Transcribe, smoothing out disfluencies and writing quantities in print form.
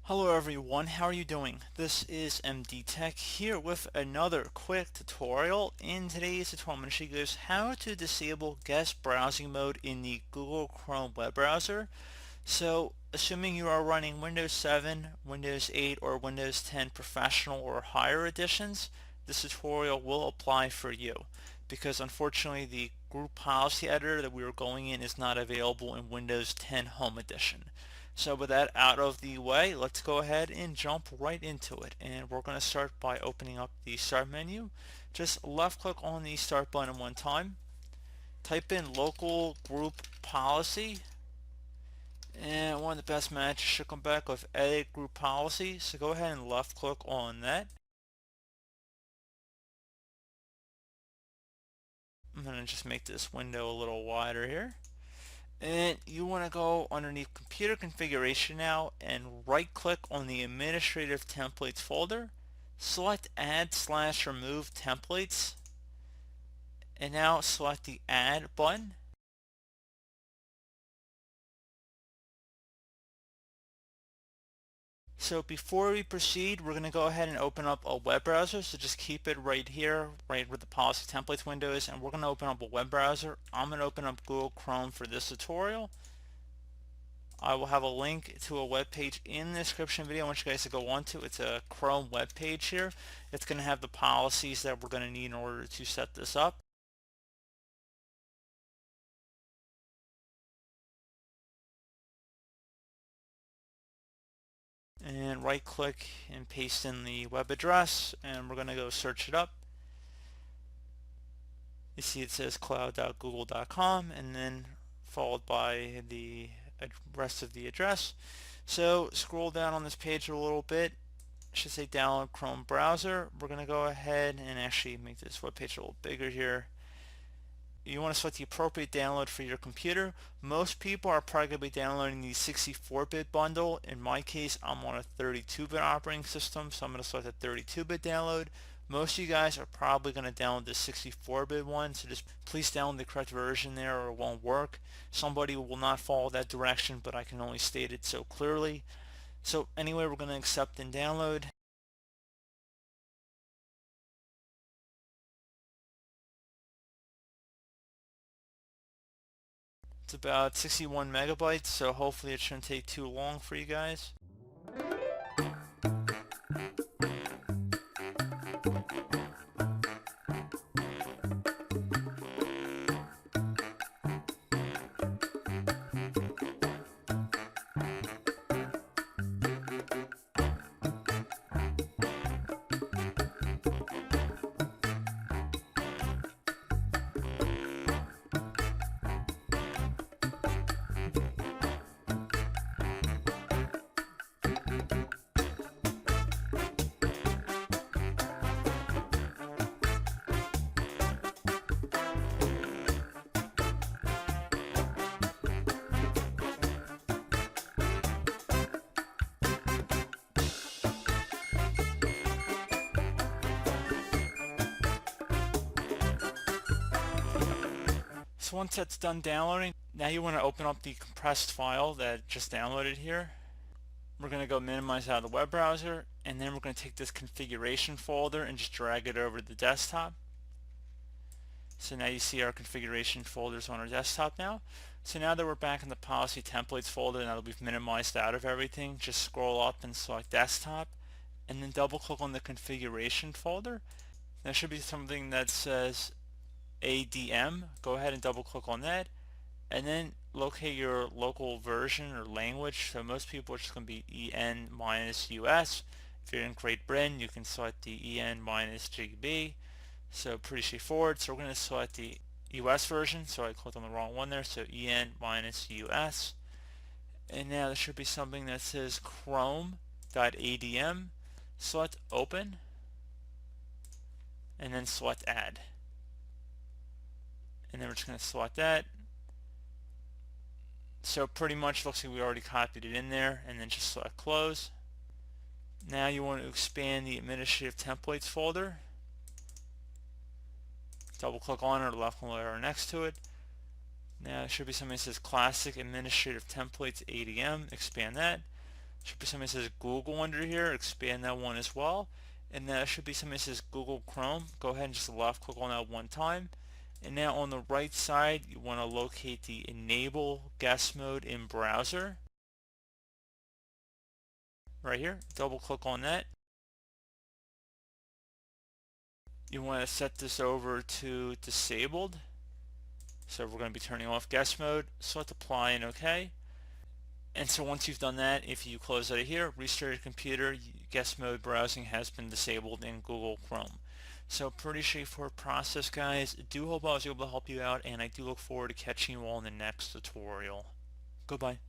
Hello everyone, how are you doing? This is MD Tech here with another quick tutorial. In today's tutorial, I'm going to show you guys how to disable guest browsing mode in the Google Chrome web browser. So, assuming you are running Windows 7, Windows 8, or Windows 10 Professional or higher editions, this tutorial will apply for you because unfortunately the group policy editor that we were going in is not available in Windows 10 Home Edition. So with that out of the way, let's go ahead and jump right into it. And we're going to start by opening up the Start menu. Just left click on the Start button one time. Type in local group policy. And one of the best matches should come back with edit group policy. So go ahead and left click on that. I'm going to just make this window a little wider here. And you want to go underneath computer configuration now and right click on the administrative templates folder, select add/remove templates, and now select the add button. So before we proceed, we're going to go ahead and open up a web browser. So just keep it right here, right where the policy templates window is, and we're going to open up a web browser. I'm going to open up Google Chrome for this tutorial. I will have a link to a web page in the description video I want you guys to go on to. It's a Chrome web page here. It's going to have the policies that we're going to need in order to set this up. And right click and paste in the web address, and we're going to go search it up. You see it says cloud.google.com and then followed by the rest of the address. So scroll down on this page a little bit. It should say download Chrome browser. We're going to go ahead and actually make this web page a little bigger here. You want to select the appropriate download for your computer. Most people are probably going to be downloading the 64-bit bundle. In my case, I'm on a 32-bit operating system, so I'm going to select the 32-bit download. Most of you guys are probably going to download the 64-bit one, so just please download the correct version there or it won't work. Somebody will not follow that direction, but I can only state it so clearly. So anyway, we're going to accept and download. It's about 61 megabytes, so hopefully it shouldn't take too long for you guys. So once that's done downloading, now you want to open up the compressed file that just downloaded here. We're going to go minimize out of the web browser, and then we're going to take this configuration folder and just drag it over to the desktop. So now you see our configuration folders on our desktop now. So now that we're back in the policy templates folder, now that we've minimized out of everything, just scroll up and select desktop, and then double click on the configuration folder. There should be something that says ADM. Go ahead and double click on that, and then locate your local version or language. So most people are just going to be EN-US. If you're in Great Britain, you can select the EN-GB. So pretty straightforward. So we're going to select the US version. So I clicked on the wrong one there. So EN-US. And now there should be something that says Chrome.adm. Select open, and then select add. And then we're just going to select that. So pretty much looks like we already copied it in there, and then just select close. Now you want to expand the administrative templates folder. Double click on it or left click or next to it. Now there should be something that says classic administrative templates ADM. Expand that. Should be something that says Google under here. Expand that one as well. And there should be something that says Google Chrome. Go ahead and just left click on that one time. And now on the right side, you want to locate the Enable Guest Mode in Browser. Right here. Double click on that. You want to set this over to Disabled. So we're going to be turning off guest mode. Select apply and OK. And so once you've done that, if you close out of here, restart your computer, guest mode browsing has been disabled in Google Chrome. So pretty straightforward process, guys. I do hope I was able to help you out, and I do look forward to catching you all in the next tutorial. Goodbye.